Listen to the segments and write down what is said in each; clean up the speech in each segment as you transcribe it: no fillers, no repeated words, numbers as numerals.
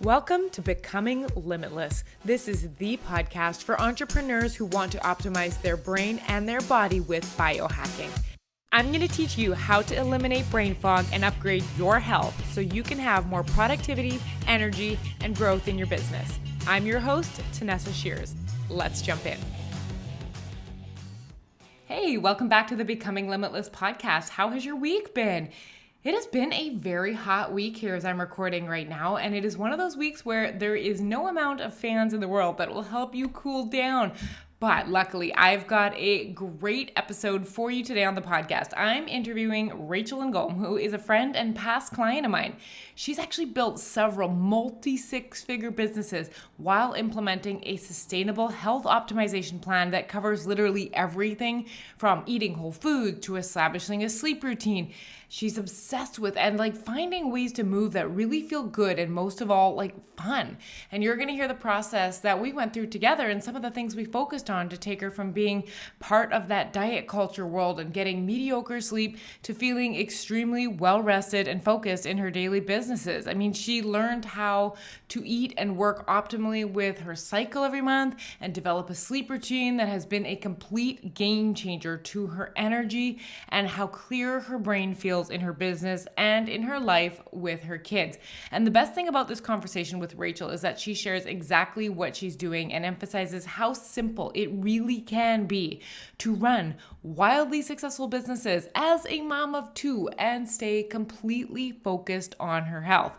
Welcome to Becoming Limitless. This is the podcast for entrepreneurs who want to optimize their brain and their body with biohacking. I'm going to teach you how to eliminate brain fog and upgrade your health so you can have more productivity, energy, and growth in your business. I'm your host, Tanessa Shears. Let's jump in. Hey, welcome back to the Becoming Limitless podcast. How has your week been? It has been a very hot week here as I'm recording right now, and it is one of those weeks where there is no amount of fans in the world that will help you cool down. But luckily, I've got a great episode for you today on the podcast. I'm interviewing Rachel Ngom, who is a friend and past client of mine. She's actually built several multi-six-figure businesses while implementing a sustainable health optimization plan that covers literally everything from eating whole food to establishing a sleep routine. She's obsessed with and finding ways to move that really feel good and most of all fun. And you're going to hear the process that we went through together and some of the things we focused on to take her from being part of that diet culture world and getting mediocre sleep to feeling extremely well rested and focused in her daily businesses. I mean, she learned how to eat and work optimally with her cycle every month and develop a sleep routine that has been a complete game changer to her energy and how clear her brain feels in her business and in her life with her kids. And the best thing about this conversation with Rachel is that she shares exactly what she's doing and emphasizes how simple it really can be to run wildly successful businesses as a mom of two and stay completely focused on her health.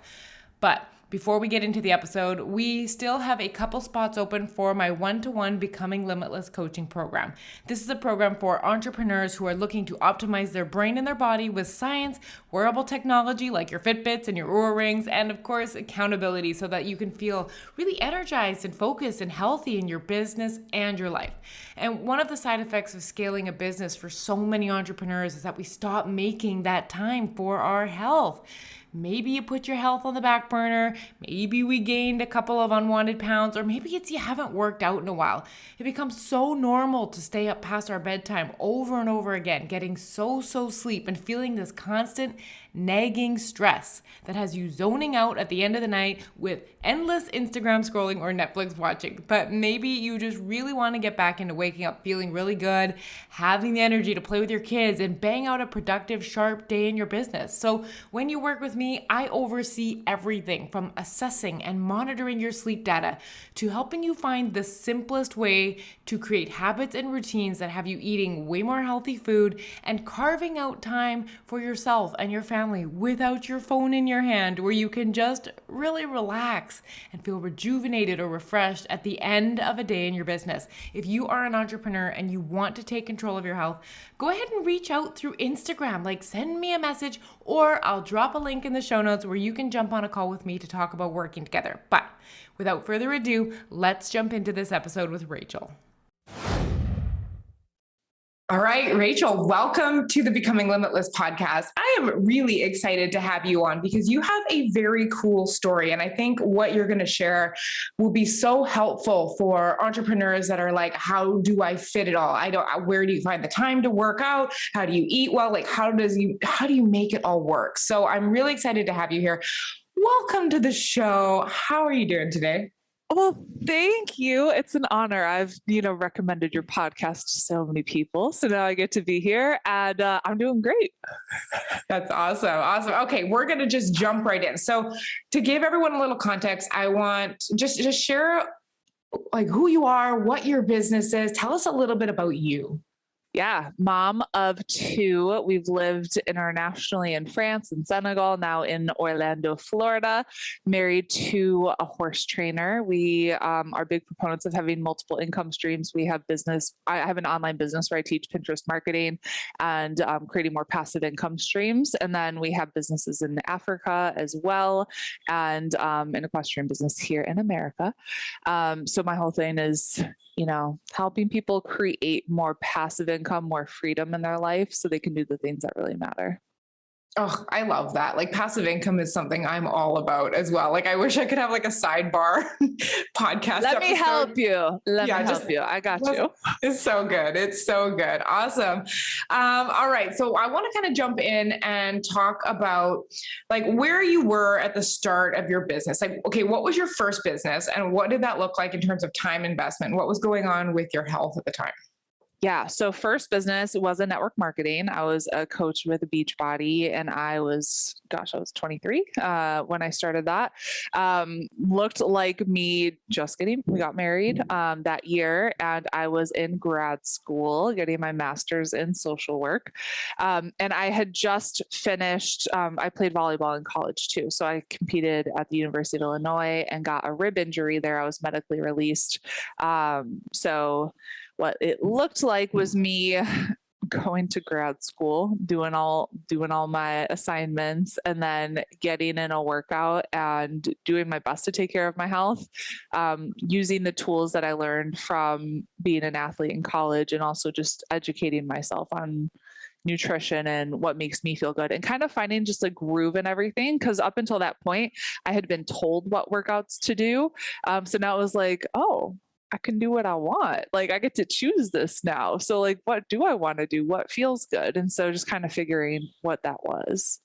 But before we get into the episode, we still have a couple spots open for my one-to-one Becoming Limitless coaching program. This is a program for entrepreneurs who are looking to optimize their brain and their body with science, wearable technology like your Fitbits and your Oura Rings, and of course, accountability so that you can feel really energized and focused and healthy in your business and your life. And one of the side effects of scaling a business for so many entrepreneurs is that we stop making that time for our health. Maybe you put your health on the back burner, maybe we gained a couple of unwanted pounds, or maybe it's you haven't worked out in a while. It becomes so normal to stay up past our bedtime over and over again, getting so sleep and feeling this constant nagging stress that has you zoning out at the end of the night with endless Instagram scrolling or Netflix watching. But maybe you just really want to get back into waking up feeling really good, having the energy to play with your kids and bang out a productive, sharp day in your business. So when you work with me, I oversee everything from assessing and monitoring your sleep data to helping you find the simplest way to create habits and routines that have you eating way more healthy food and carving out time for yourself and your family without your phone in your hand, where you can just really relax and feel rejuvenated or refreshed at the end of a day in your business. If you are an entrepreneur and you want to take control of your health, go ahead and reach out through Instagram, send me a message, or I'll drop a link in the show notes where you can jump on a call with me to talk about working together. But without further ado, let's jump into this episode with Rachel. All right, Rachel, welcome to the Becoming Limitless podcast. I am really excited to have you on because you have a very cool story. And I think what you're going to share will be so helpful for entrepreneurs that are like, how do I fit it all? Where do you find the time to work out? How do you eat well? How do you make it all work? So I'm really excited to have you here. Welcome to the show. How are you doing today? Well, thank you. It's an honor. I've, recommended your podcast to so many people. So now I get to be here and I'm doing great. That's awesome. Awesome. Okay. We're going to just jump right in. So to give everyone a little context, I want just share who you are, what your business is. Tell us a little bit about you. Yeah, mom of two. We've lived internationally in France and Senegal, now in Orlando, Florida, married to a horse trainer. We are big proponents of having multiple income streams. We have business. I have an online business where I teach Pinterest marketing and creating more passive income streams. And then we have businesses in Africa as well, and an equestrian business here in America. So my whole thing is, helping people create more passive income, more freedom in their life so they can do the things that really matter. Oh, I love that. Like passive income is something I'm all about as well. Like I wish I could have like a sidebar podcast Let me episode. help you. Let me Yeah, help you. I got you. it's so good. It's so good. Awesome. All right. So I want to kind of jump in and talk about like where you were at the start of your business. Like, okay, what was your first business and what did that look like in terms of time investment? What was going on with your health at the time? Yeah. So first business was a network marketing. I was a coach with Beachbody and I was 23 when I started that. Looked like me we got married that year and I was in grad school getting my master's in social work. And I had just finished, I played volleyball in college too. So I competed at the University of Illinois and got a rib injury there. I was medically released. So what it looked like was me going to grad school, doing all my assignments and then getting in a workout and doing my best to take care of my health, using the tools that I learned from being an athlete in college and also just educating myself on nutrition and what makes me feel good and kind of finding just a groove in everything. Cause up until that point, I had been told what workouts to do. So now it was like, oh, I can do what I want. Like I get to choose this now. So like, what do I want to do? What feels good? And so just kind of figuring what that was.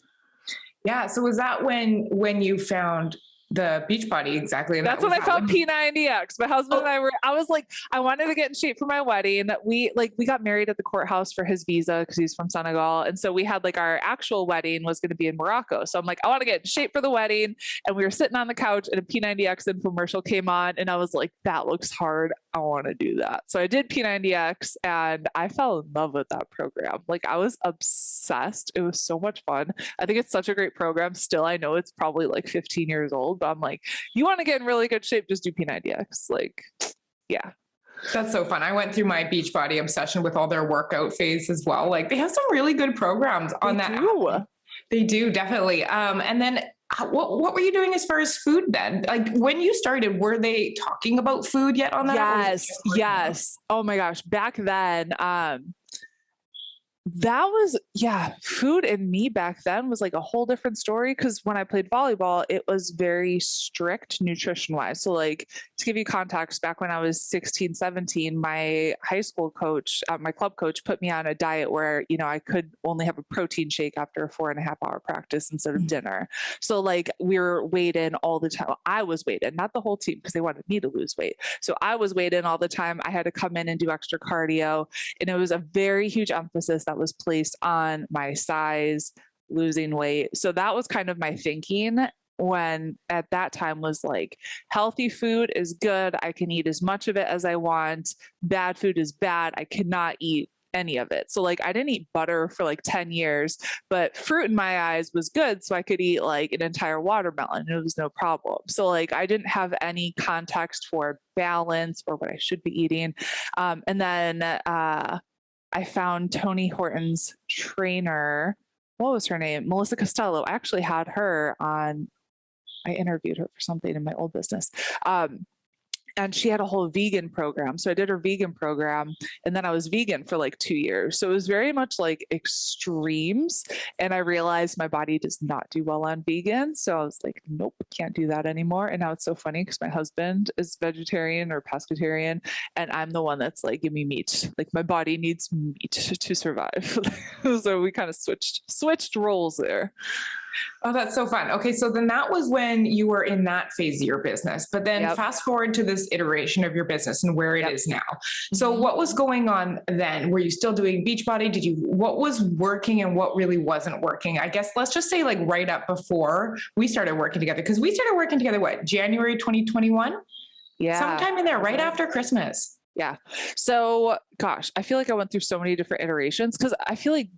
Yeah. So was that when you found the Beachbody exactly? And That's when I found P90X. My husband and I was like, I wanted to get in shape for my wedding. We got married at the courthouse for his visa because he's from Senegal. And so we had like our actual wedding was going to be in Morocco. So I'm like, I want to get in shape for the wedding. And we were sitting on the couch and a P90X infomercial came on and I was like, that looks hard. I want to do that. So I did P90X and I fell in love with that program. Like I was obsessed. It was so much fun. I think it's such a great program. Still, I know it's probably like 15 years old, but I'm like, you want to get in really good shape, just do P90X. Like, yeah. That's so fun. I went through my Beachbody obsession with all their workout phase as well. Like they have some really good programs on that app. They do, definitely. And then what were you doing as far as food then? Like when you started, were they talking about food yet on that? Yes. Oh my gosh. Back then, that was, food and me back then was like a whole different story. Cause when I played volleyball, it was very strict nutrition wise. So like to give you context, back when I was 16, 17, my high school coach, my club coach put me on a diet where, I could only have a protein shake after a 4.5-hour practice instead of dinner. So like we were weighed in all the time. I was weighed in, not the whole team because they wanted me to lose weight. So I was weighed in all the time. I had to come in and do extra cardio. And it was a very huge emphasis that was placed on my size, losing weight. So that was kind of my thinking when at that time was like, healthy food is good. I can eat as much of it as I want. Bad food is bad. I cannot eat any of it. So like I didn't eat butter for like 10 years, but fruit in my eyes was good. So I could eat like an entire watermelon and it was no problem. So like I didn't have any context for balance or what I should be eating. And then I found Tony Horton's trainer. What was her name? Melissa Costello. I actually had her on, I interviewed her for something in my old business. And she had a whole vegan program. So I did her vegan program and then I was vegan for like 2 years. So it was very much like extremes. And I realized my body does not do well on vegan. So I was like, nope, can't do that anymore. And now it's so funny because my husband is vegetarian or pescatarian. And I'm the one that's like, give me meat. Like my body needs meat to survive. So we kind of switched roles there. Oh, that's so fun. Okay. So then that was when you were in that phase of your business, but then fast forward to this iteration of your business and where it is now. So what was going on then? Were you still doing Beachbody? What was working and what really wasn't working? I guess let's just say like right up before we started working together, because we started working together, what, January 2021? Yeah. Sometime in there, right after Christmas. Yeah. So gosh, I feel like I went through so many different iterations because I feel like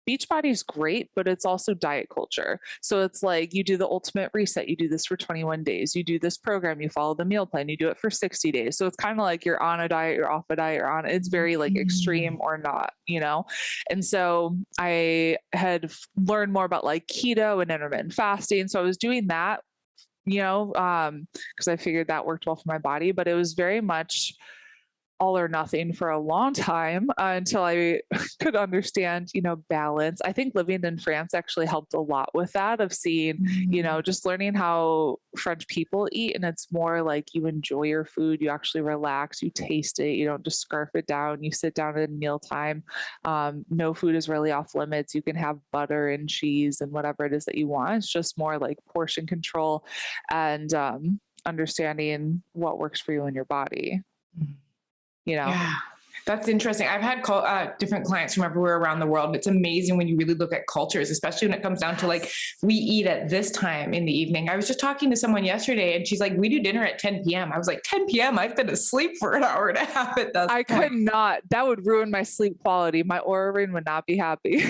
Beachbody is great, but it's also diet culture. So it's like you do the ultimate reset. You do this for 21 days. You do this program. You follow the meal plan. You do it for 60 days. So it's kind of like you're on a diet, you're off a diet, you're on. It's very like extreme or not, And so I had learned more about like keto and intermittent fasting. So I was doing that, because I figured that worked well for my body. But it was very much all or nothing for a long time until I could understand, balance. I think living in France actually helped a lot with that, of seeing, just learning how French people eat. And it's more like you enjoy your food, you actually relax, you taste it, you don't just scarf it down, you sit down at mealtime. No food is really off limits. You can have butter and cheese and whatever it is that you want. It's just more like portion control and understanding what works for you in your body. Yeah, that's interesting. I've had different clients from everywhere around the world. It's amazing when you really look at cultures, especially when it comes down to like, we eat at this time in the evening. I was just talking to someone yesterday and she's like, we do dinner at 10 p.m. I was like, 10 p.m. I've been asleep for an hour and a half at this point. Could not. That would ruin my sleep quality. My Oura ring would not be happy.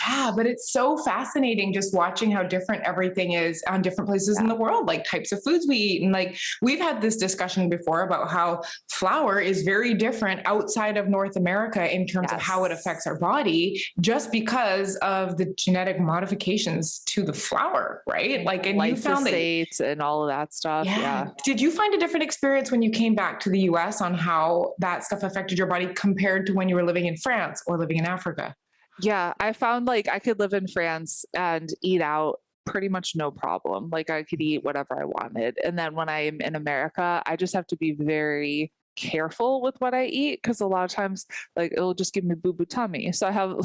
Yeah, but it's so fascinating just watching how different everything is on different places in the world, like types of foods we eat. And like, we've had this discussion before about how flour is very different outside of North America in terms of how it affects our body, just because of the genetic modifications to the flour, right? Like, and you found that, and all of that stuff. Yeah. Did you find a different experience when you came back to the US on how that stuff affected your body compared to when you were living in France or living in Africa? Yeah, I found like I could live in France and eat out pretty much no problem. Like I could eat whatever I wanted. And then when I'm in America, I just have to be very careful with what I eat, because a lot of times like it'll just give me boo-boo tummy. So I have,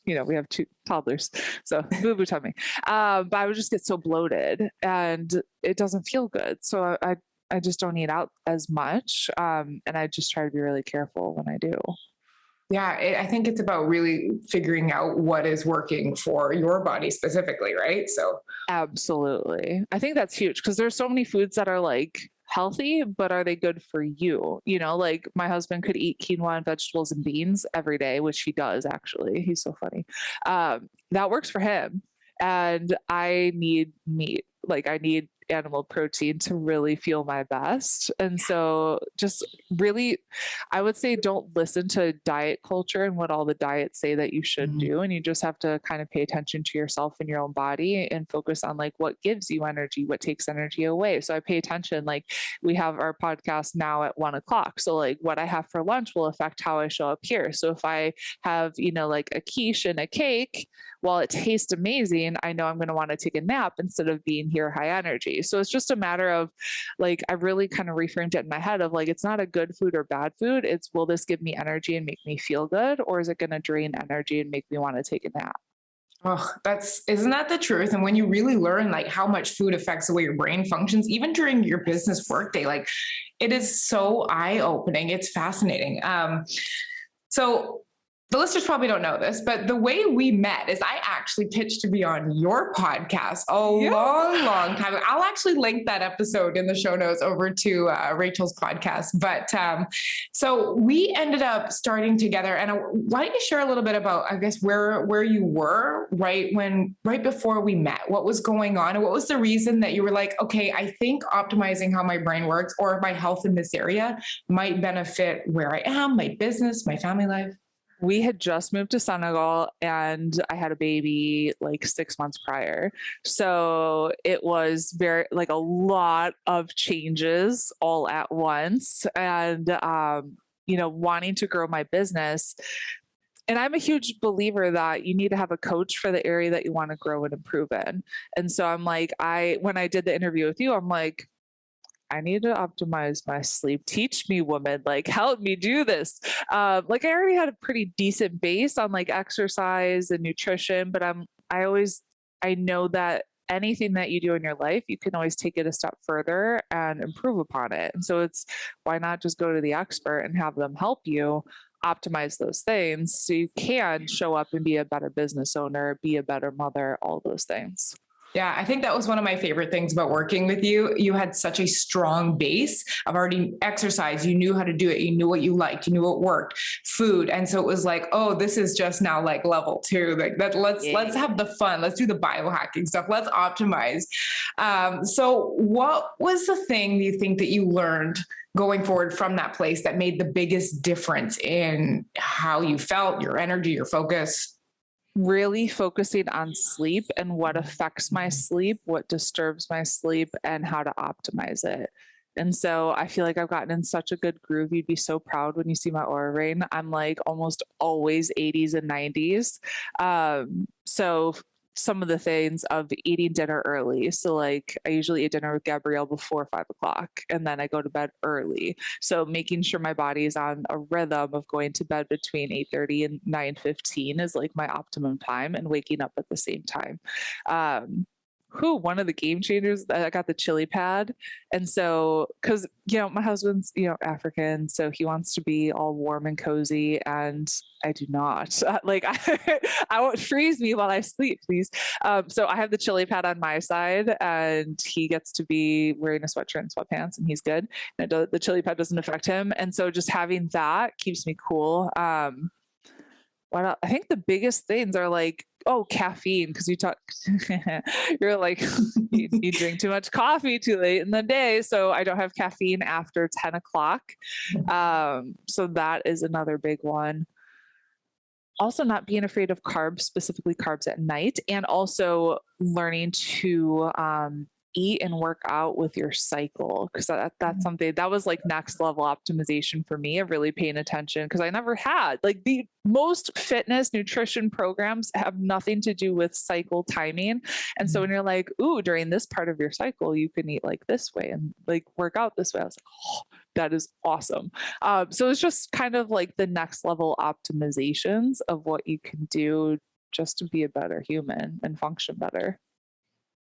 we have 2 toddlers, so boo-boo tummy. But I would just get so bloated and it doesn't feel good. So I just don't eat out as much. And I just try to be really careful when I do. Yeah, I think it's about really figuring out what is working for your body specifically, right? So absolutely. I think that's huge, because there's so many foods that are like healthy, but are they good for you? Like my husband could eat quinoa and vegetables and beans every day, which he does actually. He's so funny. That works for him. And I need meat. Like I need animal protein to really feel my best. And so just really, I would say don't listen to diet culture and what all the diets say that you should do. And you just have to kind of pay attention to yourself and your own body and focus on like what gives you energy, what takes energy away. So I pay attention, like we have our podcast now at 1:00. So like what I have for lunch will affect how I show up here. So if I have, like a quiche and a cake, while it tastes amazing, I know I'm going to want to take a nap instead of being here high energy. So it's just a matter of like, I really kind of reframed it in my head of like, it's not a good food or bad food. It's, will this give me energy and make me feel good? Or is it going to drain energy and make me want to take a nap? Oh, isn't that the truth? And when you really learn like how much food affects the way your brain functions, even during your business workday, like it is so eye-opening. It's fascinating. So the listeners probably don't know this, but the way we met is I actually pitched to be on your podcast a long time ago. I'll actually link that episode in the show notes over to Rachel's podcast. But so we ended up starting together. And why don't you share a little bit about, I guess, where you were right before we met? What was going on? And what was the reason that you were like, okay, I think optimizing how my brain works or my health in this area might benefit where I am, my business, my family life? We had just moved to Senegal and I had a baby like 6 months prior. So it was very like a lot of changes all at once, and, wanting to grow my business. And I'm a huge believer that you need to have a coach for the area that you want to grow and improve in. And so I'm like, when I did the interview with you, I'm like, I need to optimize my sleep. Teach me, woman, like help me do this. Like I already had a pretty decent base on like exercise and nutrition, but I know that anything that you do in your life, you can always take it a step further and improve upon it. And so why not just go to the expert and have them help you optimize those things so you can show up and be a better business owner, be a better mother, all those things. Yeah, I think that was one of my favorite things about working with you. You had such a strong base of already exercise. You knew how to do it. You knew what you liked. You knew what worked. Food. And so it was like, oh, this is just now like level 2. Like that. Let's have the fun. Let's do the biohacking stuff. Let's optimize. So what was the thing you think that you learned going forward from that place that made the biggest difference in how you felt, your energy, your focus? Really focusing on sleep and what affects my sleep, what disturbs my sleep, and how to optimize it. And so I feel like I've gotten in such a good groove. You'd be so proud when you see my Aura Ring. I'm like almost always 80s and 90s. So some of the things of eating dinner early. So like I usually eat dinner with Gabrielle before 5 o'clock and then I go to bed early. So making sure my body is on a rhythm of going to bed between 8:30 and 9:15 is like my optimum time, and waking up at the same time. One of the game changers, I got the chili pad. And so, cause my husband's, African, so he wants to be all warm and cozy, and I do not. I won't freeze me while I sleep, please. So I have the chili pad on my side, and he gets to be wearing a sweatshirt and sweatpants, and he's good. And the chili pad doesn't affect him. And so just having that keeps me cool. I think the biggest things are like, caffeine, because you're like, you drink too much coffee too late in the day. So I don't have caffeine after 10 o'clock. So that is another big one. Also not being afraid of carbs, specifically carbs at night, and also learning to eat and work out with your cycle, because that's something that was like next level optimization for me, of really paying attention, because I never had, like, the most fitness nutrition programs have nothing to do with cycle timing. And so when you're like, ooh, during this part of your cycle you can eat like this way and like work out this way, I was like, oh, that is awesome. So it's just kind of like the next level optimizations of what you can do just to be a better human and function better.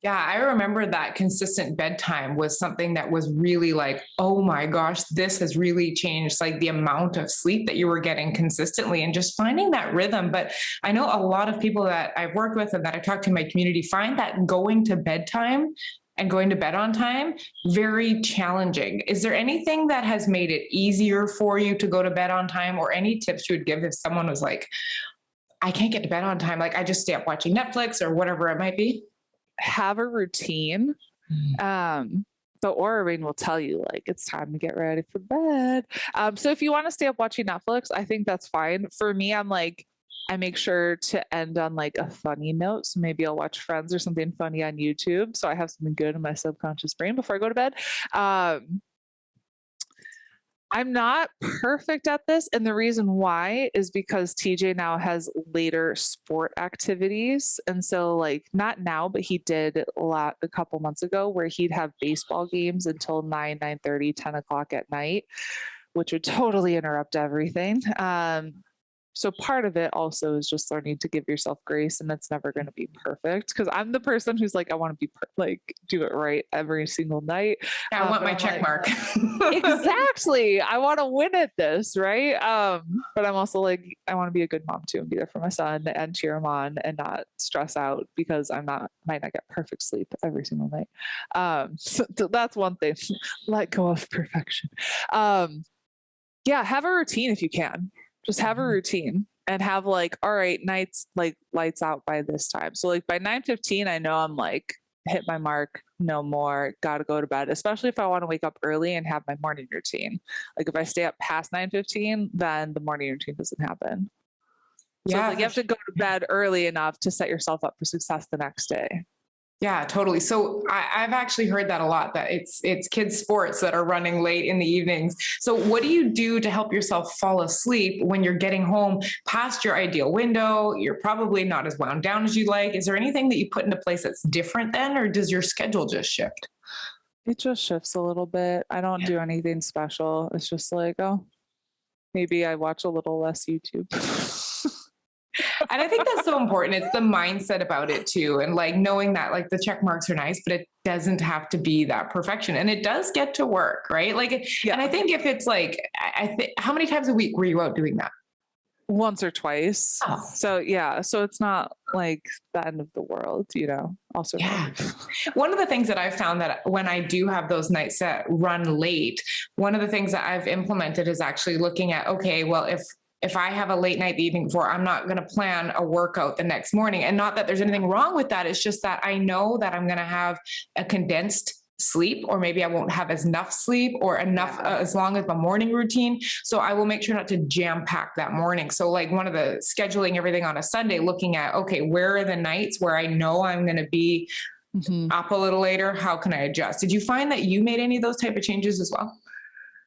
Yeah, I remember that consistent bedtime was something that was really like, oh my gosh, this has really changed, like the amount of sleep that you were getting consistently, and just finding that rhythm. But I know a lot of people that I've worked with and that I talk to in my community find that going to bedtime and going to bed on time very challenging. Is there anything that has made it easier for you to go to bed on time, or any tips you would give if someone was like, I can't get to bed on time, like I just stay up watching Netflix or whatever it might be? Have a routine. The Aura Ring will tell you like it's time to get ready for bed. So if you want to stay up watching Netflix, I think that's fine. For me, I'm like, I make sure to end on like a funny note. So maybe I'll watch Friends or something funny on YouTube, so I have something good in my subconscious brain before I go to bed. I'm not perfect at this. And the reason why is because TJ now has later sport activities. And so like, not now, but he did a couple months ago, where he'd have baseball games until 9:30, 10 o'clock at night, which would totally interrupt everything. So part of it also is just learning to give yourself grace, and it's never going to be perfect, because I'm the person who's like, I want to be do it right every single night. I want my check mark. Exactly. I want to win at this, right? But I'm also like, I want to be a good mom too, and be there for my son and cheer him on, and not stress out because might not get perfect sleep every single night. So that's one thing. Let go of perfection. Yeah, have a routine if you can. Just have a routine, and have like, all right, nights like lights out by this time. So like by 9:15, I know I'm like hit my mark, no more, gotta go to bed, especially if I want to wake up early and have my morning routine. Like if I stay up past 9:15, then the morning routine doesn't happen. So yeah, like you have to go to bed early enough to set yourself up for success the next day. Yeah, totally. So I've actually heard that a lot, that it's kids' sports that are running late in the evenings. So what do you do to help yourself fall asleep when you're getting home past your ideal window? You're probably not as wound down as you like. Is there anything that you put into place that's different then, or does your schedule just shift? It just shifts a little bit. I don't do anything special. It's just like, oh, maybe I watch a little less YouTube. And I think that's so important. It's the mindset about it too. And like knowing that like the check marks are nice, but it doesn't have to be that perfection. And it does get to work, right? Like, yeah. And I think if it's like, how many times a week were you out doing that? Once or twice. Oh. So yeah. So it's not like the end of the world, also. Yeah. One of the things that I've found, that when I do have those nights that run late, one of the things that I've implemented is actually looking at, okay, well, if I have a late night the evening before, I'm not going to plan a workout the next morning. And not that there's anything wrong with that. It's just that I know that I'm going to have a condensed sleep, or maybe I won't have enough sleep or enough as long as my morning routine. So I will make sure not to jam pack that morning. So like one of the scheduling everything on a Sunday, looking at, okay, where are the nights where I know I'm going to be Mhm. up a little later? How can I adjust? Did you find that you made any of those type of changes as well?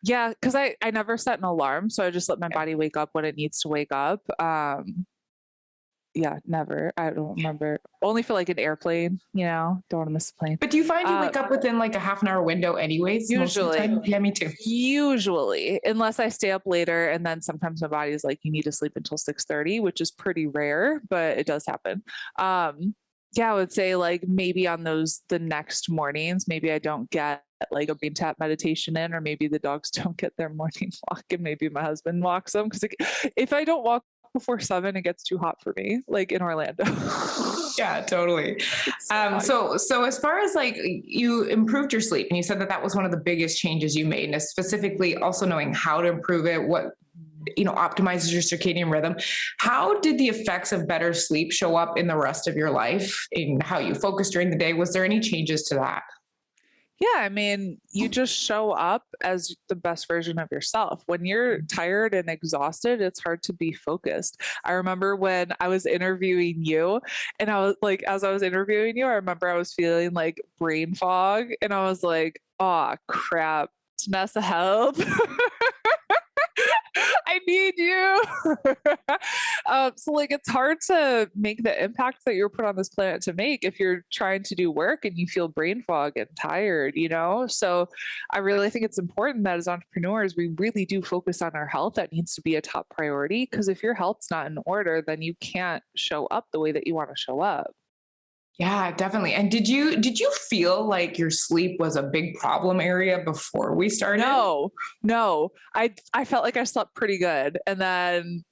Yeah, because I never set an alarm, so I just let my Okay. body wake up when it needs to wake up. Yeah, never. I don't remember. Only for like an airplane, don't want to miss a plane. But do you find you Uh, wake up within like a half an hour window anyways, most of the usually, time? Yeah, me too. usually, unless I stay up later, and then sometimes my body's like, you need to sleep until 6:30, which is pretty rare, but it does happen. Yeah, I would say like maybe on the next mornings, maybe I don't get like a brain tap meditation in, or maybe the dogs don't get their morning walk, and maybe my husband walks them because if I don't walk before 7, it gets too hot for me, like in Orlando. Yeah, totally. It's so hot. So as far as like you improved your sleep, and you said that that was one of the biggest changes you made, and specifically also knowing how to improve it, what optimizes your circadian rhythm. How did the effects of better sleep show up in the rest of your life, in how you focus during the day? Was there any changes to that? Yeah, I mean, you just show up as the best version of yourself. When you're tired and exhausted, it's hard to be focused. I remember when I was interviewing you, and I was like, as I was interviewing you, I remember I was feeling like brain fog, and I was like, oh crap, Tanessa, help. I need you. So like it's hard to make the impact that you're put on this planet to make if you're trying to do work and you feel brain fog and tired, So I really think it's important that as entrepreneurs, we really do focus on our health. That needs to be a top priority, because if your health's not in order, then you can't show up the way that you want to show up. Yeah, definitely. And did you feel like your sleep was a big problem area before we started? No. I felt like I slept pretty good, and then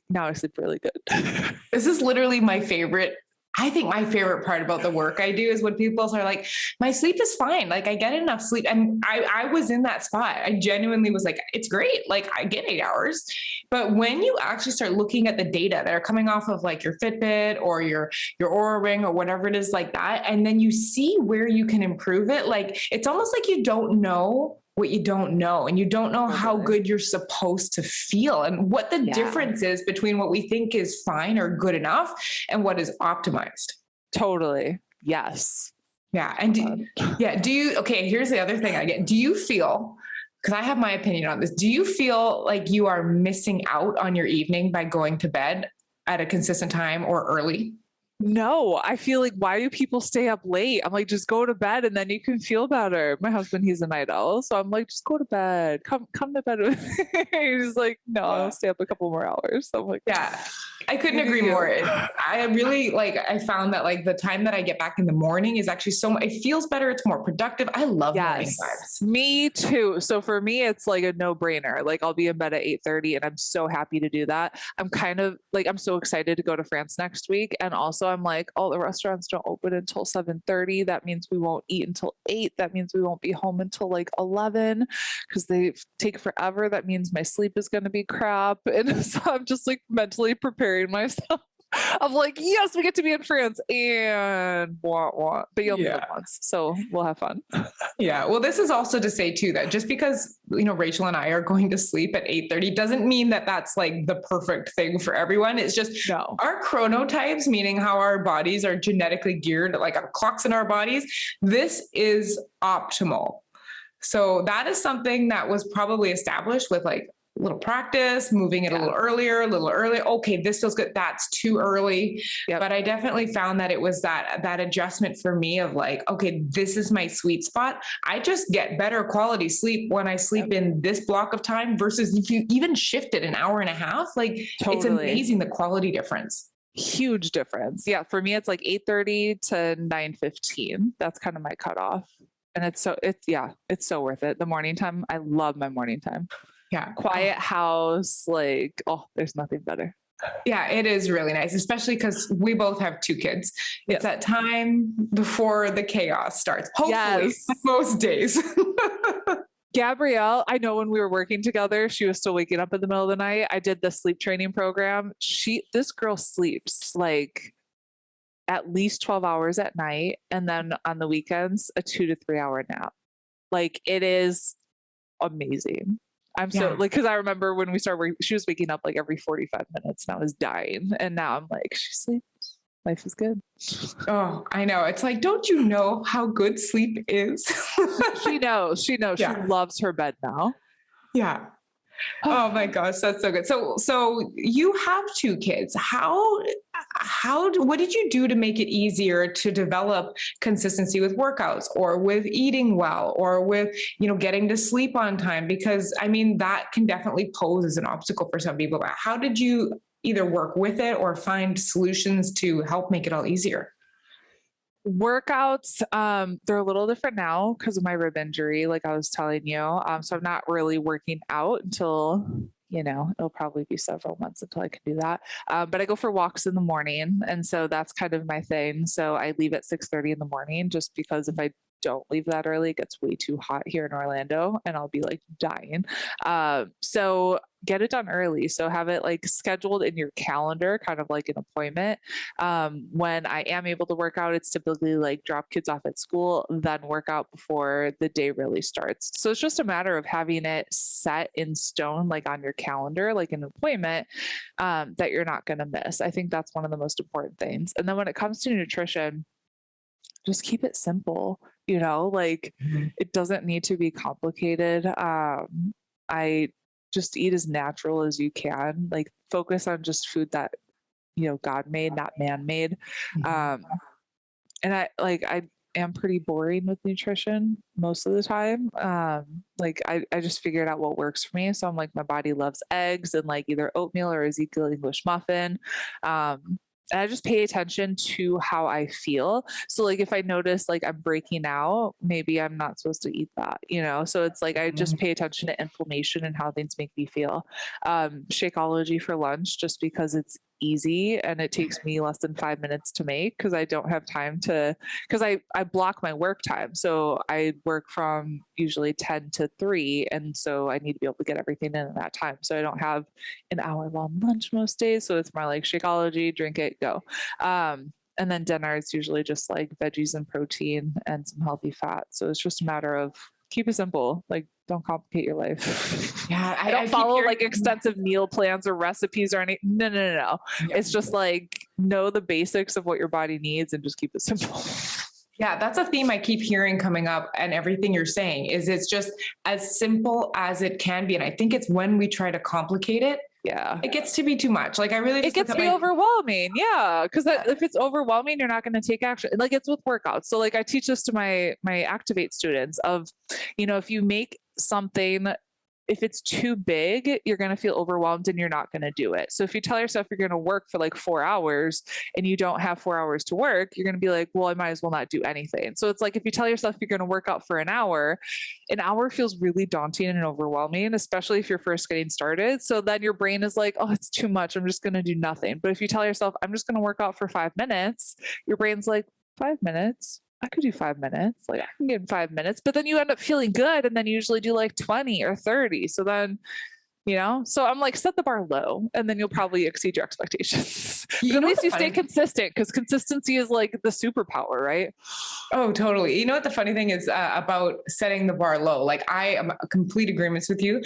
now I sleep really good. This is literally my favorite. I think my favorite part about the work I do is when people are like, my sleep is fine. Like I get enough sleep. And I was in that spot. I genuinely was like, it's great. Like I get 8 hours. But when you actually start looking at the data that are coming off of like your Fitbit or your Aura Ring or whatever it is like that, and then you see where you can improve it, like it's almost like you don't know what you don't know, and you don't know how good you're supposed to feel, and what the difference is between what we think is fine or good enough and what is optimized. Totally. Yes. Yeah. And okay, here's the other thing I get. Do you feel, because I have my opinion on this, do you feel like you are missing out on your evening by going to bed at a consistent time or early? No, I feel like, why do people stay up late? I'm like, just go to bed and then you can feel better. My husband, he's a night owl, so I'm like, just go to bed. Come to bed with me. He's like, no, I'll stay up a couple more hours. So I'm like, yeah, I couldn't agree more. I really I found that like the time that I get back in the morning is actually it feels better. It's more productive. I love morning vibes. Me too. So for me, it's like a no brainer. Like I'll be in bed at 8:30 and I'm so happy to do that. I'm kind of like, I'm so excited to go to France next week. And also I'm like, oh, the restaurants don't open until 7:30. That means we won't eat until 8. That means we won't be home until like 11 because they take forever. That means my sleep is going to be crap. And so I'm just like mentally preparing myself. I'm like, yes, we get to be in France and what, but you'll live once, so we'll have fun. Yeah. Well, this is also to say too, that just because, Rachel and I are going to sleep at 8:30 doesn't mean that that's like the perfect thing for everyone. It's just our chronotypes, meaning how our bodies are genetically geared, like our clocks in our bodies. This is optimal. So that is something that was probably established with like a little practice, moving it a little earlier. Okay, this feels good. That's too early. Yep. But I definitely found that it was that adjustment for me of like, okay, this is my sweet spot. I just get better quality sleep when I sleep in this block of time versus if you even shift it an hour and a half, like it's amazing the quality difference. Huge difference. Yeah. For me, it's like 8:30 to 9:15. That's kind of my cutoff. And it's so worth it. The morning time. I love my morning time. Yeah. Quiet house. Like, there's nothing better. Yeah, it is really nice, especially because we both have 2 kids. It's that time before the chaos starts. Hopefully, most days. Gabrielle, I know when we were working together, she was still waking up in the middle of the night. I did the sleep training program. This girl sleeps like at least 12 hours at night. And then on the weekends, a 2 to 3 hour nap. Like it is amazing. I'm so like, cause I remember when we started working, she was waking up like every 45 minutes and I was dying. And now I'm like, she sleeps life is good. Oh, I know. It's like, don't you know how good sleep is? She knows. She Yeah. loves her bed now. Yeah. Oh my gosh, that's so good. So you have two kids. What did you do to make it easier to develop consistency with workouts or with eating well or with, getting to sleep on time? Because I mean, that can definitely pose as an obstacle for some people. But how did you either work with it or find solutions to help make it all easier? Workouts, they're a little different now because of my rib injury, like I was telling you. So I'm not really working out until, it'll probably be several months until I can do that. But I go for walks in the morning, and so that's kind of my thing. So I leave at 6:30 in the morning, just because if I don't leave that early, it gets way too hot here in Orlando and I'll be like dying. So get it done early. So have it like scheduled in your calendar, kind of like an appointment. When I am able to work out, it's typically like drop kids off at school, then work out before the day really starts. So it's just a matter of having it set in stone, like on your calendar, like an appointment, that you're not going to miss. I think that's one of the most important things. And then when it comes to nutrition, just keep it simple, like it doesn't need to be complicated. I just eat as natural as you can, like focus on just food that, God made, not man made. And I am pretty boring with nutrition most of the time. I just figured out what works for me. So I'm like, my body loves eggs and like either oatmeal or Ezekiel English muffin. And I just pay attention to how I feel. So like if I notice like I'm breaking out, maybe I'm not supposed to eat that, So it's like I just pay attention to inflammation and how things make me feel. Shakeology for lunch, just because it's easy and it takes me less than 5 minutes to make, because I don't have time because I block my work time. So I work from usually 10 to 3. And so I need to be able to get everything in that time. So I don't have an hour long lunch most days. So it's more like Shakeology, drink it, go. And then dinner is usually just like veggies and protein and some healthy fat. So it's just a matter of keep it simple. Like, don't complicate your life. Yeah, I don't follow like extensive meal plans or recipes or anything. No. Yeah. It's just like know the basics of what your body needs and just keep it simple. Yeah, that's a theme I keep hearing coming up, and everything you're saying is it's just as simple as it can be. And I think it's when we try to complicate it, it gets to be too much. Like it gets to be overwhelming. Yeah. Because if it's overwhelming, you're not going to take action. Like it's with workouts. So like I teach this to my Activate students of, if you make something, if it's too big, you're going to feel overwhelmed and you're not going to do it. So if you tell yourself you're going to work for like 4 hours and you don't have 4 hours to work, you're going to be like, well, I might as well not do anything. So it's like, if you tell yourself you're going to work out for an hour feels really daunting and overwhelming, especially if you're first getting started. So then your brain is like, oh, it's too much. I'm just going to do nothing. But if you tell yourself, I'm just going to work out for 5 minutes, your brain's like, 5 minutes? I could do 5 minutes. Like I can get in 5 minutes, but then you end up feeling good. And then you usually do like 20 or 30. So then, so I'm like, set the bar low and then you'll probably exceed your expectations. At least you stay consistent, because consistency is like the superpower, right? Oh, totally. You know what the funny thing is about setting the bar low? Like I am a complete agreements with you.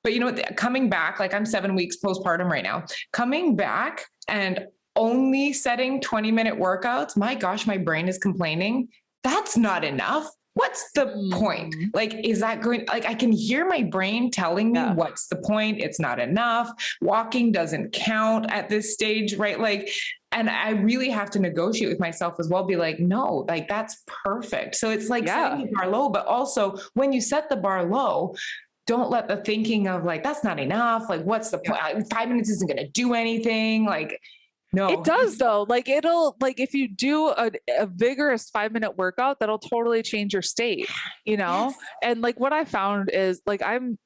But you know what, coming back, like I'm 7 weeks postpartum right now, coming back and only setting 20-minute workouts, my gosh, my brain is complaining. That's not enough. What's the point? Like, is that going, like, I can hear my brain telling me what's the point? It's not enough. Walking doesn't count at this stage, right? Like, and I really have to negotiate with myself as well. Be like, no, like that's perfect. So it's like setting the bar low, but also when you set the bar low, don't let the thinking of like, that's not enough. Like, what's the point? 5 minutes isn't going to do anything. Like, no, it does though. Like it'll, like if you do a vigorous 5-minute workout, that'll totally change your state, And like what I found is like, I'm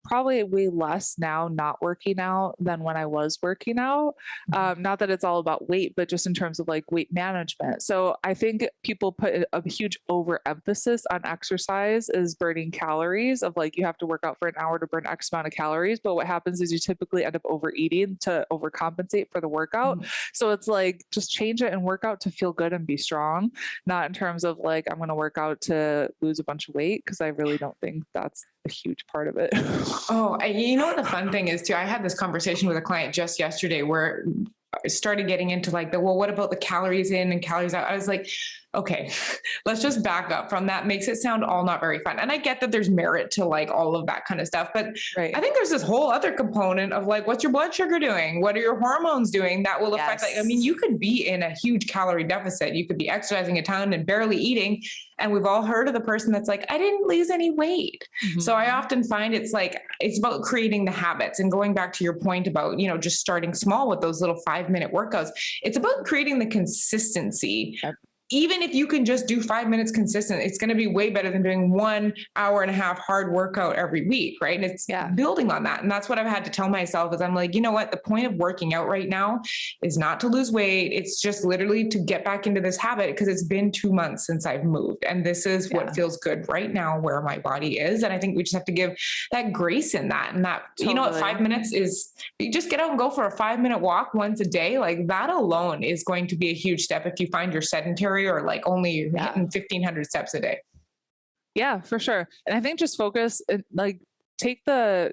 probably way less now not working out than when I was working out. Not that it's all about weight, but just in terms of like weight management. So I think people put a huge overemphasis on exercise as burning calories, of like, you have to work out for an hour to burn X amount of calories. But what happens is you typically end up overeating to overcompensate for the workout. So it's like, just change it and work out to feel good and be strong. Not in terms of like, I'm going to work out to lose a bunch of weight, because I really don't think that's a huge part of it. Oh, you know what the fun thing is too? I had this conversation with a client just yesterday where started getting into like well, what about the calories in and calories out? I was like, okay, let's just back up from that. Makes it sound all not very fun. And I get that there's merit to like all of that kind of stuff, but I think there's this whole other component of like, what's your blood sugar doing? What are your hormones doing that will affect that? I mean, you could be in a huge calorie deficit. You could be exercising a ton and barely eating. And we've all heard of the person that's like, I didn't lose any weight. So I often find it's about creating the habits and going back to your point about, just starting small with those little 5-minute workouts. It's about creating the consistency. Even if you can just do 5 minutes consistent, it's going to be way better than doing 1 hour and a half hard workout every week. Right. And it's building on that. And that's what I've had to tell myself is I'm like, you know what? The point of working out right now is not to lose weight. It's just literally to get back into this habit because it's been 2 months since I've moved. And this is what feels good right now where my body is. And I think we just have to give that grace in that. And that, you know what, 5 minutes is, you just get out and go for a 5-minute walk once a day. Like that alone is going to be a huge step if you find you're sedentary or like only hitting 1,500 steps a day. Yeah, for sure. And I think just focus and like take the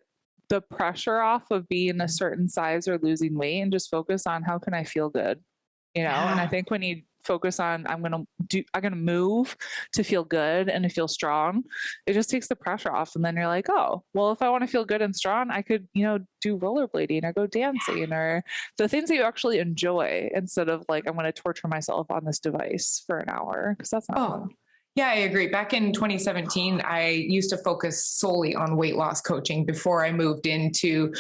pressure off of being a certain size or losing weight and just focus on how can I feel good, And I think when you focus on, I'm going to move to feel good and to feel strong, it just takes the pressure off. And then you're like, oh, well, if I want to feel good and strong, I could, do rollerblading or go dancing or the things that you actually enjoy instead of like, I'm going to torture myself on this device for an hour because that's not fun. Yeah, I agree. Back in 2017, I used to focus solely on weight loss coaching before I moved into,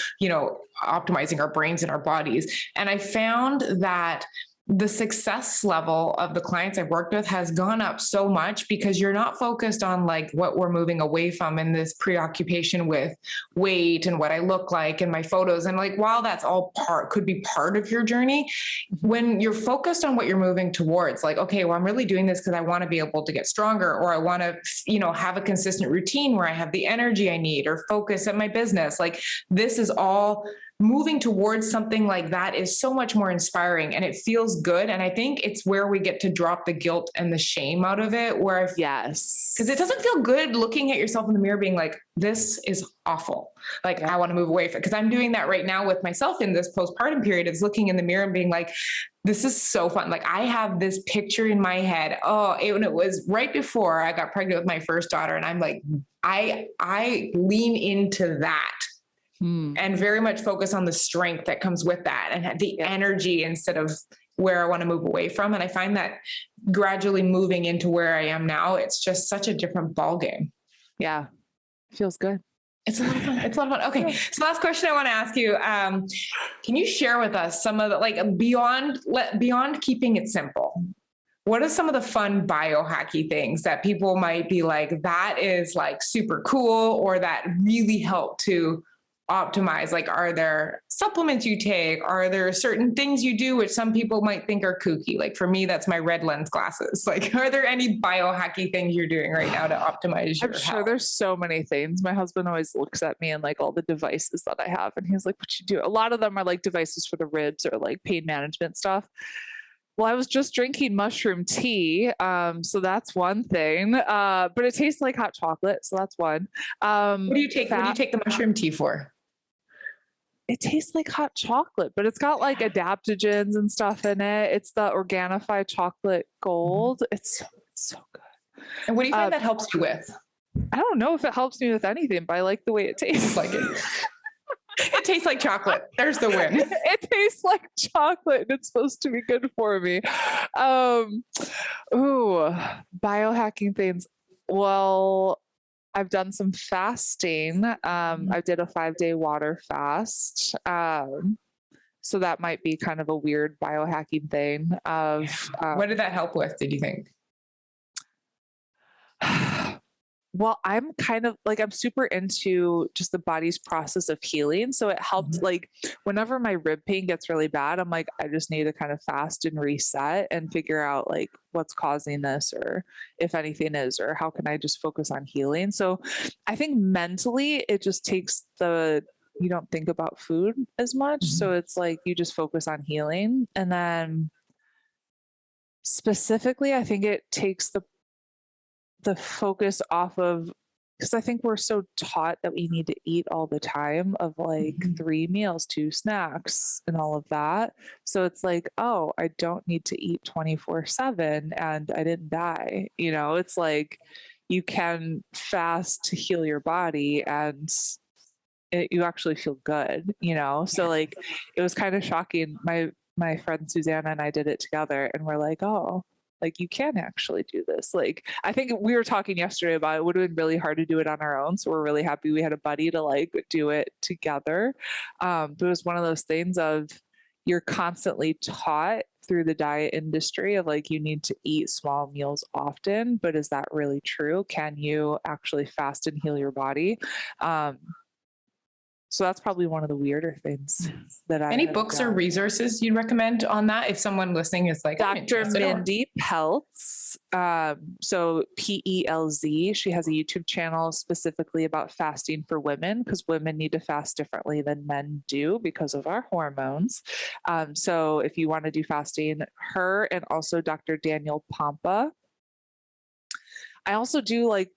optimizing our brains and our bodies. And I found that the success level of the clients I've worked with has gone up so much because you're not focused on like what we're moving away from in this preoccupation with weight and what I look like and my photos. And like, while that's all could be part of your journey, when you're focused on what you're moving towards, like, okay, well, I'm really doing this because I want to be able to get stronger, or I want to, have a consistent routine where I have the energy I need or focus at my business. Like this is all moving towards something like that is so much more inspiring and it feels good. And I think it's where we get to drop the guilt and the shame out of it, yes, because it doesn't feel good looking at yourself in the mirror being like, this is awful. Like, I want to move away from it. Because I'm doing that right now with myself in this postpartum period, is looking in the mirror and being like, this is so fun. Like I have this picture in my head. It was right before I got pregnant with my first daughter. And I'm like, I lean into that. And very much focus on the strength that comes with that and the energy instead of where I want to move away from. And I find that gradually moving into where I am now, it's just such a different ballgame. Yeah. Feels good. It's a lot of fun. It's a lot of fun. Okay. So last question I want to ask you, can you share with us some of the, like beyond keeping it simple, what are some of the fun biohacky things that people might be like, that is like super cool, or that really help to optimize? Like, are there supplements you take? Are there certain things you do which some people might think are kooky? Like for me, that's my red lens glasses. Like, are there any biohacky things you're doing right now to optimize your I'm sure health? there's so many things. My husband always looks at me and like all the devices that I have, and he's like, what you do? A lot of them are like devices for the ribs or like pain management stuff. Well, I was just drinking mushroom tea. So that's one thing. But it tastes like hot chocolate. So that's one. What do you take the mushroom tea for? It tastes like hot chocolate, but it's got like adaptogens and stuff in it. It's the Organifi chocolate gold. It's so good. And what do you find that helps you with? I don't know if it helps me with anything, but I like the way it tastes. Like it. It tastes like chocolate. There's the win. It tastes like chocolate and it's supposed to be good for me. Biohacking things. Well, I've done some fasting. I did a 5-day water fast. So that might be kind of a weird biohacking thing what did that help with, did you think? Well, I'm kind of like, I'm super into just the body's process of healing. So it helped, like whenever my rib pain gets really bad, I'm like, I just need to kind of fast and reset and figure out like what's causing this, or if anything is, or how can I just focus on healing? So I think mentally it just takes you don't think about food as much. So it's like, you just focus on healing. And then specifically, I think it takes the focus off of because I think we're so taught that we need to eat all the time of like 3 meals, 2 snacks and all of that. So it's like, oh, I don't need to eat 24/7 and I didn't die. It's like you can fast to heal your body and you actually feel good. So like it was kind of shocking. My friend Susanna and I did it together and we're like, oh, like you can actually do this. Like I think we were talking yesterday about it would have been really hard to do it on our own. So we're really happy we had a buddy to like do it together. But it was one of those things of you're constantly taught through the diet industry of like you need to eat small meals often, but is that really true? Can you actually fast and heal your body? So that's probably one of the weirder things that I Any books or resources you'd recommend on that if someone listening is like Dr. Mindy Pelz, so Pelz, she has a YouTube channel specifically about fasting for women because women need to fast differently than men do because of our hormones. So if you want to do fasting, her and also Dr. Daniel Pompa. I also do like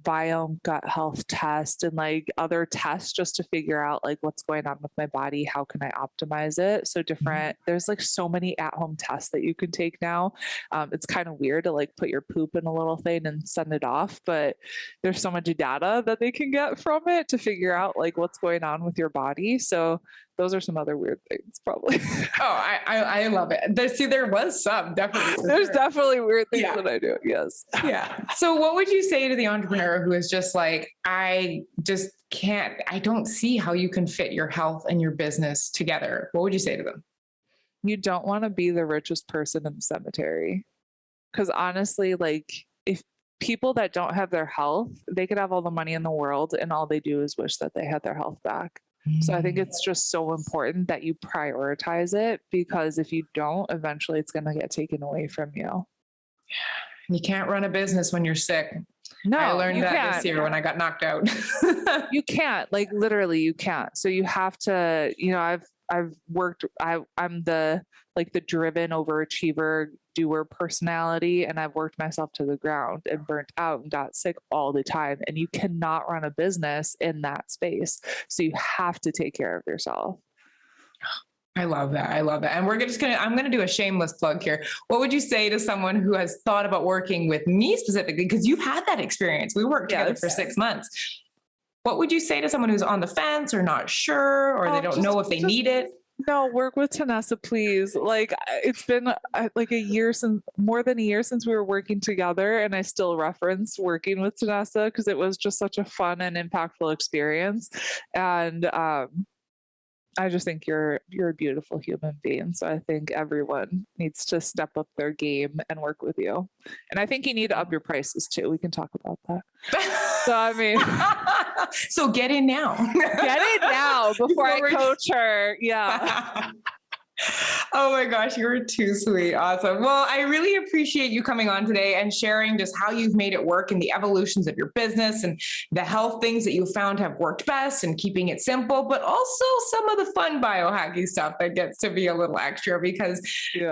biome gut health test and like other tests just to figure out like what's going on with my body. How can I optimize it? So there's like so many at-home tests that you can take now. It's kind of weird to like put your poop in a little thing and send it off, but there's so much data that they can get from it to figure out like what's going on with your body. So those are some other weird things probably. I love it. There was some definitely. There's definitely weird things that I do. Yes. Yeah. So what would you say to the entrepreneur who is just like, I just can't, I don't see how you can fit your health and your business together? What would you say to them? You don't want to be the richest person in the cemetery. Because honestly, like if people that don't have their health, they could have all the money in the world and all they do is wish that they had their health back. So I think it's just so important that you prioritize it because if you don't, eventually it's going to get taken away from you. You can't run a business when you're sick. No, I learned that this year when I got knocked out. You can't, like literally you can't. So you have to, I've worked, I'm the driven overachiever doer personality, and I've worked myself to the ground and burnt out and got sick all the time. And you cannot run a business in that space. So you have to take care of yourself. I love that. I love that. And I'm going to do a shameless plug here. What would you say to someone who has thought about working with me specifically? Because you've had that experience. We worked together for 6 months. What would you say to someone who's on the fence or not sure, or they don't know if they need it? No, work with Tanessa, please. Like it's been like more than a year since we were working together, and I still reference working with Tanessa because it was just such a fun and impactful experience. And I just think you're a beautiful human being. So I think everyone needs to step up their game and work with you. And I think you need to up your prices too. We can talk about that. So I mean, so get in now. Get in now before I coach her. Yeah. Oh my gosh, you were too sweet. Awesome. Well, I really appreciate you coming on today and sharing just how you've made it work and the evolutions of your business and the health things that you found have worked best and keeping it simple, but also some of the fun biohacking stuff that gets to be a little extra because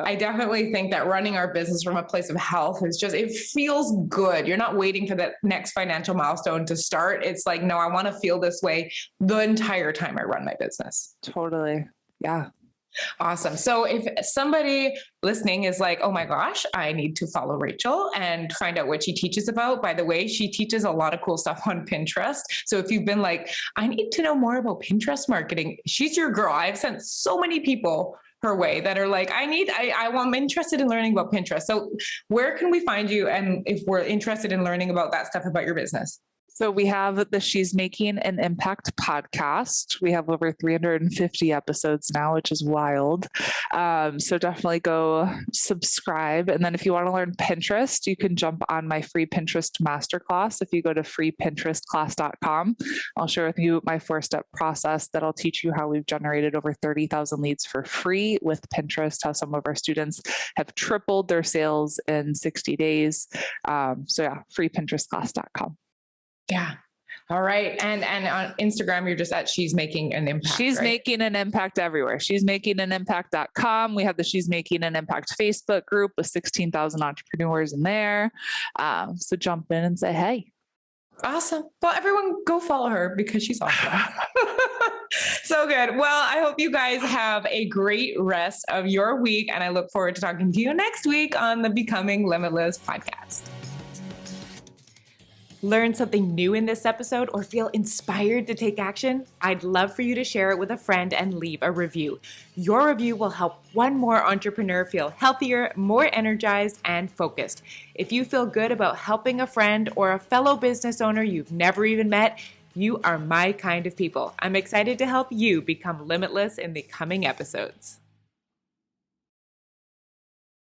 I definitely think that running our business from a place of health is just, it feels good. You're not waiting for that next financial milestone to start. It's like, no, I want to feel this way the entire time I run my business. Totally. Yeah. Awesome. So if somebody listening is like, oh my gosh, I need to follow Rachel and find out what she teaches about. By the way, she teaches a lot of cool stuff on Pinterest. So if you've been like, I need to know more about Pinterest marketing, she's your girl. I've sent so many people her way that are like, I'm interested in learning about Pinterest. So where can we find you? And if we're interested in learning about that stuff about your business? So we have the She's Making an Impact podcast. We have over 350 episodes now, which is wild. So definitely go subscribe. And then if you want to learn Pinterest, you can jump on my free Pinterest masterclass. If you go to freepinterestclass.com, I'll share with you my 4-step process that'll teach you how we've generated over 30,000 leads for free with Pinterest, how some of our students have tripled their sales in 60 days. Freepinterestclass.com. Yeah. All right. And on Instagram, you're just at She's Making an Impact. She's making an impact everywhere. She's making an impact.com. We have the She's Making an Impact Facebook group with 16,000 entrepreneurs in there. So jump in and say, hey. Awesome. Well, everyone go follow her because she's awesome. So good. Well, I hope you guys have a great rest of your week, and I look forward to talking to you next week on the Becoming Limitless podcast. Learn something new in this episode or feel inspired to take action? I'd love for you to share it with a friend and leave a review. Your review will help one more entrepreneur feel healthier, more energized, and focused. If you feel good about helping a friend or a fellow business owner you've never even met, you are my kind of people. I'm excited to help you become limitless in the coming episodes.